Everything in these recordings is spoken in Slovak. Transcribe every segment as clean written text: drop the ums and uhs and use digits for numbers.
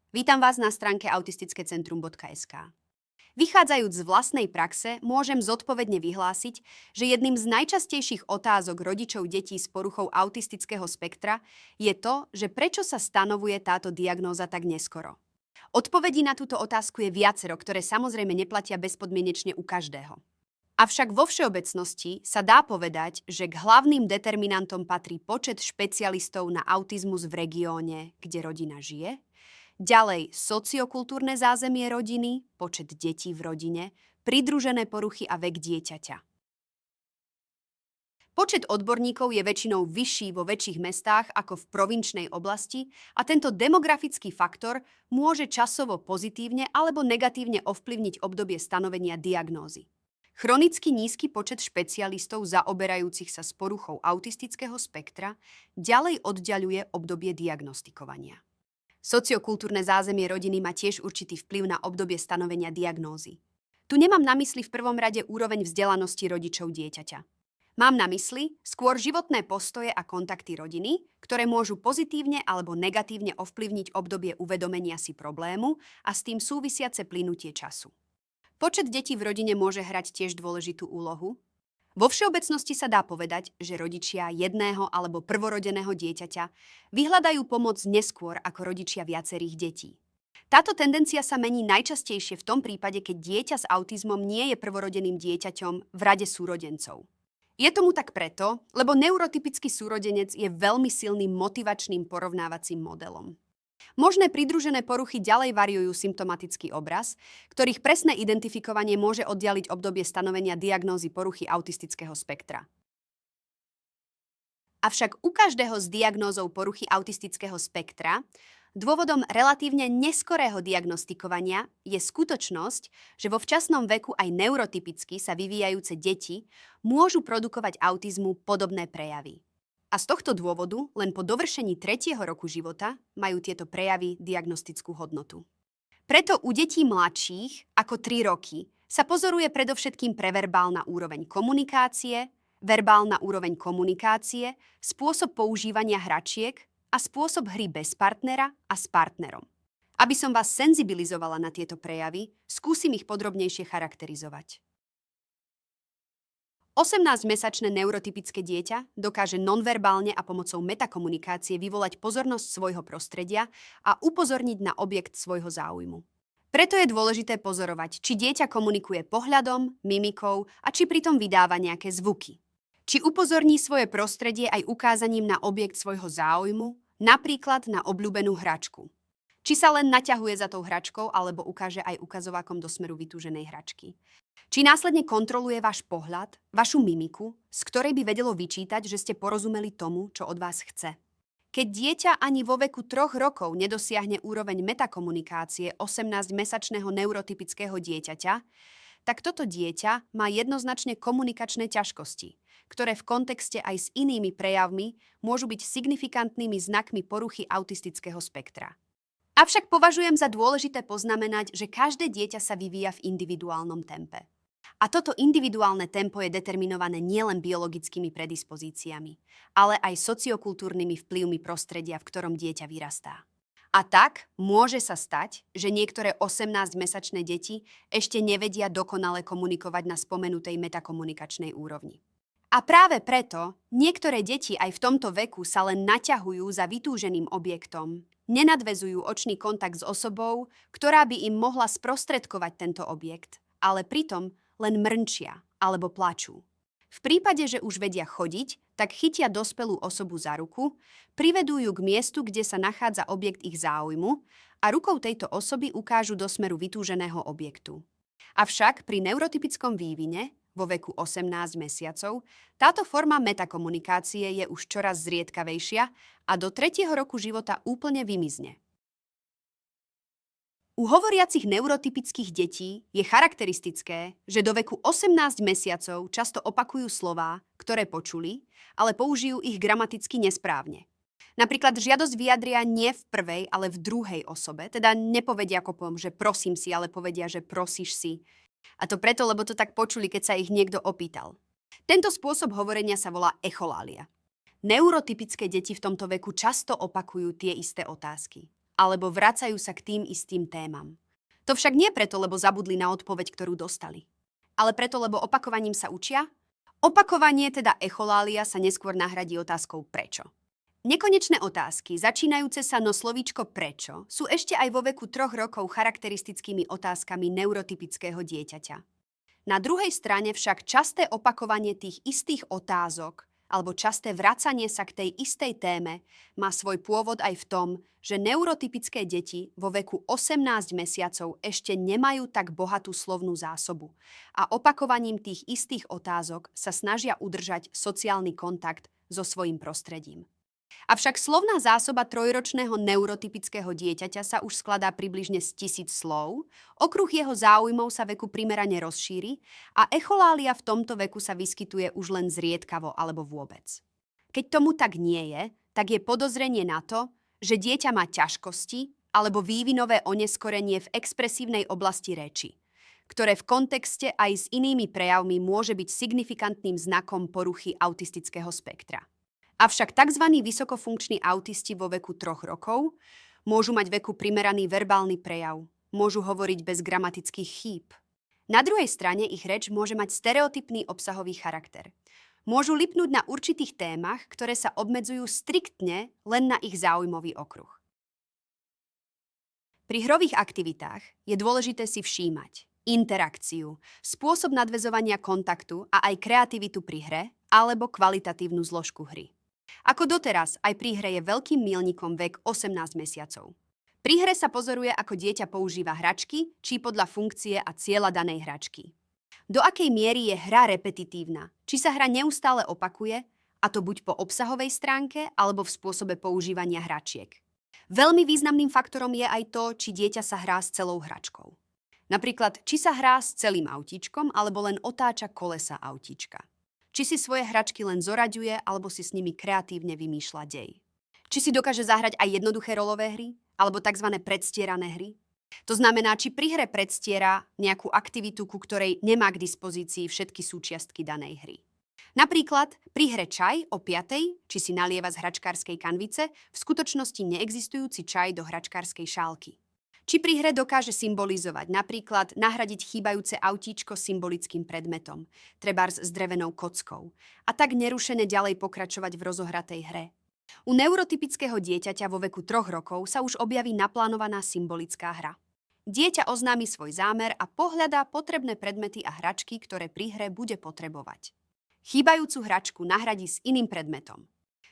Vítam vás na stránke autistickecentrum.sk. Vychádzajúc z vlastnej praxe, môžem zodpovedne vyhlásiť, že jedným z najčastejších otázok rodičov detí s poruchou autistického spektra je to, že prečo sa stanovuje táto diagnóza tak neskoro. Odpovedí na túto otázku je viacero, ktoré samozrejme neplatia bezpodmienečne u každého. Avšak vo všeobecnosti sa dá povedať, že k hlavným determinantom patrí počet špecialistov na autizmus v regióne, kde rodina žije, ďalej sociokultúrne zázemie rodiny, počet detí v rodine, pridružené poruchy a vek dieťaťa. Počet odborníkov je väčšinou vyšší vo väčších mestách ako v provinčnej oblasti a tento demografický faktor môže časovo pozitívne alebo negatívne ovplyvniť obdobie stanovenia diagnózy. Chronicky nízky počet špecialistov zaoberajúcich sa s poruchou autistického spektra ďalej oddiaľuje obdobie diagnostikovania. Sociokultúrne zázemie rodiny má tiež určitý vplyv na obdobie stanovenia diagnózy. Tu nemám na mysli v prvom rade úroveň vzdelanosti rodičov dieťaťa. Mám na mysli skôr životné postoje a kontakty rodiny, ktoré môžu pozitívne alebo negatívne ovplyvniť obdobie uvedomenia si problému a s tým súvisiace plynutie času. Počet detí v rodine môže hrať tiež dôležitú úlohu. Vo všeobecnosti sa dá povedať, že rodičia jedného alebo prvorodeného dieťaťa vyhľadajú pomoc neskôr ako rodičia viacerých detí. Táto tendencia sa mení najčastejšie v tom prípade, keď dieťa s autizmom nie je prvorodeným dieťaťom v rade súrodencov. Je tomu tak preto, lebo neurotypický súrodenec je veľmi silným motivačným porovnávacím modelom. Možné pridružené poruchy ďalej variujú symptomatický obraz, ktorých presné identifikovanie môže oddialiť obdobie stanovenia diagnózy poruchy autistického spektra. Avšak u každého s diagnózou poruchy autistického spektra dôvodom relatívne neskorého diagnostikovania je skutočnosť, že vo včasnom veku aj neurotypicky sa vyvíjajúce deti môžu produkovať autizmu podobné prejavy. A z tohto dôvodu len po dovršení 3. roku života majú tieto prejavy diagnostickú hodnotu. Preto u detí mladších ako 3 roky sa pozoruje predovšetkým preverbálna úroveň komunikácie, verbálna úroveň komunikácie, spôsob používania hračiek a spôsob hry bez partnera a s partnerom. Aby som vás senzibilizovala na tieto prejavy, skúsim ich podrobnejšie charakterizovať. 18-mesačné neurotypické dieťa dokáže nonverbálne a pomocou metakomunikácie vyvolať pozornosť svojho prostredia a upozorniť na objekt svojho záujmu. Preto je dôležité pozorovať, či dieťa komunikuje pohľadom, mimikou a či pritom vydáva nejaké zvuky. Či upozorní svoje prostredie aj ukázaním na objekt svojho záujmu, napríklad na obľúbenú hračku. Či sa len naťahuje za tou hračkou alebo ukáže aj ukazovákom do smeru vytúženej hračky. Či následne kontroluje váš pohľad, vašu mimiku, z ktorej by vedelo vyčítať, že ste porozumeli tomu, čo od vás chce. Keď dieťa ani vo veku 3 rokov nedosiahne úroveň metakomunikácie 18-mesačného neurotypického dieťaťa, tak toto dieťa má jednoznačne komunikačné ťažkosti, ktoré v kontexte aj s inými prejavmi môžu byť signifikantnými znakmi poruchy autistického spektra. Avšak považujem za dôležité poznamenať, že každé dieťa sa vyvíja v individuálnom tempe. A toto individuálne tempo je determinované nielen biologickými predispozíciami, ale aj sociokultúrnymi vplyvmi prostredia, v ktorom dieťa vyrastá. A tak môže sa stať, že niektoré 18-mesačné deti ešte nevedia dokonale komunikovať na spomenutej metakomunikačnej úrovni. A práve preto niektoré deti aj v tomto veku sa len naťahujú za vytúženým objektom, nenadväzujú očný kontakt s osobou, ktorá by im mohla sprostredkovať tento objekt, ale pritom len mrnčia alebo plačú. V prípade, že už vedia chodiť, tak chytia dospelú osobu za ruku, privedú ju k miestu, kde sa nachádza objekt ich záujmu a rukou tejto osoby ukážu do smeru vytúženého objektu. Avšak pri neurotypickom vývine vo veku 18 mesiacov táto forma metakomunikácie je už čoraz zriedkavejšia a do 3. roku života úplne vymizne. U hovoriacich neurotypických detí je charakteristické, že do veku 18 mesiacov často opakujú slová, ktoré počuli, ale použijú ich gramaticky nesprávne. Napríklad žiadosť vyjadria nie v prvej, ale v druhej osobe, teda nepovedia kopom, že prosím si, ale povedia, že prosíš si. A to preto, lebo to tak počuli, keď sa ich niekto opýtal. Tento spôsob hovorenia sa volá echolália. Neurotypické deti v tomto veku často opakujú tie isté otázky. alebo vracajú sa k tým istým témam. To však nie preto, lebo zabudli na odpoveď, ktorú dostali, ale preto, lebo opakovaním sa učia. Opakovanie, teda echolália, sa neskôr nahradí otázkou prečo. Nekonečné otázky, začínajúce sa no slovíčko prečo, sú ešte aj vo veku 3 rokov charakteristickými otázkami neurotypického dieťaťa. Na druhej strane však časté opakovanie tých istých otázok alebo časté vracanie sa k tej istej téme má svoj pôvod aj v tom, že neurotypické deti vo veku 18 mesiacov ešte nemajú tak bohatú slovnú zásobu a opakovaním tých istých otázok sa snažia udržať sociálny kontakt so svojím prostredím. Avšak slovná zásoba trojročného neurotypického dieťaťa sa už skladá približne z 1000 slov, okruh jeho záujmov sa veku primerane rozšíri a echolália v tomto veku sa vyskytuje už len zriedkavo alebo vôbec. Keď tomu tak nie je, tak je podozrenie na to, že dieťa má ťažkosti alebo vývinové oneskorenie v expresívnej oblasti reči, ktoré v kontexte aj s inými prejavmi môže byť signifikantným znakom poruchy autistického spektra. Avšak tzv. Vysokofunkční autisti vo veku 3 rokov môžu mať veku primeraný verbálny prejav, môžu hovoriť bez gramatických chýb. Na druhej strane ich reč môže mať stereotypný obsahový charakter. Môžu lipnúť na určitých témach, ktoré sa obmedzujú striktne len na ich záujmový okruh. Pri hrových aktivitách je dôležité si všímať interakciu, spôsob nadväzovania kontaktu a aj kreativitu pri hre alebo kvalitatívnu zložku hry. Ako doteraz, aj pri hre je veľkým míľnikom vek 18 mesiacov. Pri hre sa pozoruje, ako dieťa používa hračky, či podľa funkcie a cieľa danej hračky. Do akej miery je hra repetitívna, či sa hra neustále opakuje, a to buď po obsahovej stránke, alebo v spôsobe používania hračiek. Veľmi významným faktorom je aj to, či dieťa sa hrá s celou hračkou. Napríklad, či sa hrá s celým autíčkom, alebo len otáča kolesa autíčka. Či si svoje hračky len zoraďuje, alebo si s nimi kreatívne vymýšľa dej. Či si dokáže zahrať aj jednoduché rolové hry, alebo tzv. Predstierané hry. To znamená, či pri hre predstiera nejakú aktivitu, ku ktorej nemá k dispozícii všetky súčiastky danej hry. Napríklad pri hre čaj o 5:00, či si nalieva z hračkárskej kanvice, v skutočnosti neexistujúci čaj do hračkárskej šálky. Či pri hre dokáže symbolizovať, napríklad nahradiť chýbajúce autíčko symbolickým predmetom, trebárs s drevenou kockou, a tak nerušene ďalej pokračovať v rozohratej hre. U neurotypického dieťaťa vo veku 3 rokov sa už objaví naplánovaná symbolická hra. Dieťa oznámi svoj zámer a pohľadá potrebné predmety a hračky, ktoré pri hre bude potrebovať. Chýbajúcu hračku nahradí s iným predmetom.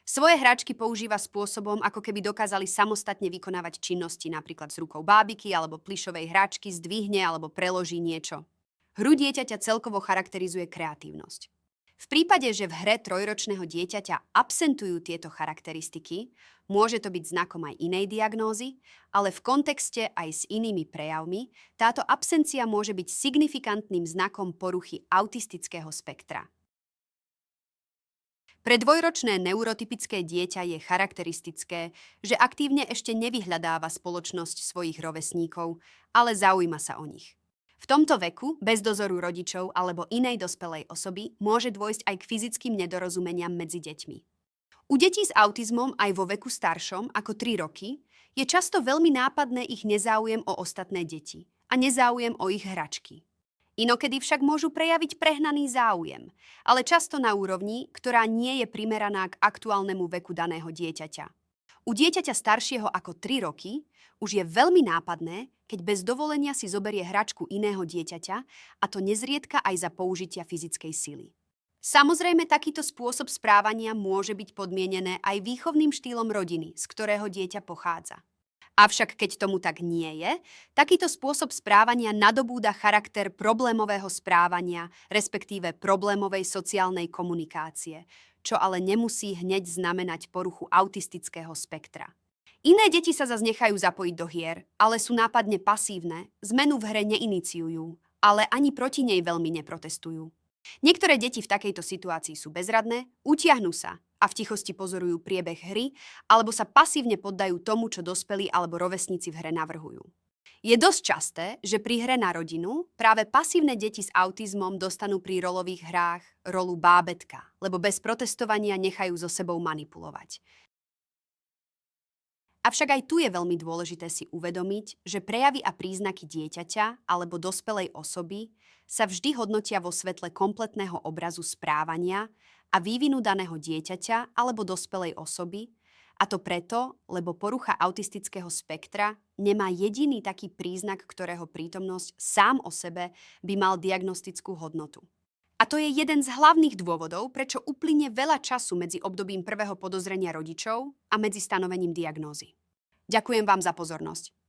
Svoje hračky používa spôsobom, ako keby dokázali samostatne vykonávať činnosti, napríklad s rukou bábiky alebo plyšovej hračky zdvihne alebo preloží niečo. Hru dieťaťa celkovo charakterizuje kreatívnosť. V prípade, že v hre trojročného dieťaťa absentujú tieto charakteristiky, môže to byť znakom aj inej diagnózy, ale v kontexte aj s inými prejavmi táto absencia môže byť signifikantným znakom poruchy autistického spektra. Pre dvojročné neurotypické dieťa je charakteristické, že aktívne ešte nevyhľadáva spoločnosť svojich rovesníkov, ale zaujíma sa o nich. V tomto veku, bez dozoru rodičov alebo inej dospelej osoby, môže dôjsť aj k fyzickým nedorozumeniam medzi deťmi. U detí s autizmom aj vo veku staršom ako 3 roky je často veľmi nápadné ich nezáujem o ostatné deti a nezáujem o ich hračky. Inokedy však môžu prejaviť prehnaný záujem, ale často na úrovni, ktorá nie je primeraná k aktuálnemu veku daného dieťaťa. U dieťaťa staršieho ako 3 roky už je veľmi nápadné, keď bez dovolenia si zoberie hračku iného dieťaťa, a to nezriedka aj za použitia fyzickej sily. Samozrejme, takýto spôsob správania môže byť podmienené aj výchovným štýlom rodiny, z ktorého dieťa pochádza. Avšak keď tomu tak nie je, takýto spôsob správania nadobúda charakter problémového správania, respektíve problémovej sociálnej komunikácie, čo ale nemusí hneď znamenať poruchu autistického spektra. Iné deti sa zas nechajú zapojiť do hier, ale sú nápadne pasívne, zmenu v hre neiniciujú, ale ani proti nej veľmi neprotestujú. Niektoré deti v takejto situácii sú bezradné, utiahnu sa a v tichosti pozorujú priebeh hry alebo sa pasívne poddajú tomu, čo dospelí alebo rovesníci v hre navrhujú. Je dosť časté, že pri hre na rodinu práve pasívne deti s autizmom dostanú pri rolových hrách rolu bábätka, lebo bez protestovania nechajú so sebou manipulovať. Avšak aj tu je veľmi dôležité si uvedomiť, že prejavy a príznaky dieťaťa alebo dospelej osoby sa vždy hodnotia vo svetle kompletného obrazu správania a vývinu daného dieťaťa alebo dospelej osoby, a to preto, lebo porucha autistického spektra nemá jediný taký príznak, ktorého prítomnosť sám o sebe by mal diagnostickú hodnotu. A to je jeden z hlavných dôvodov, prečo uplynie veľa času medzi obdobím prvého podozrenia rodičov a medzi stanovením diagnózy. Ďakujem vám za pozornosť.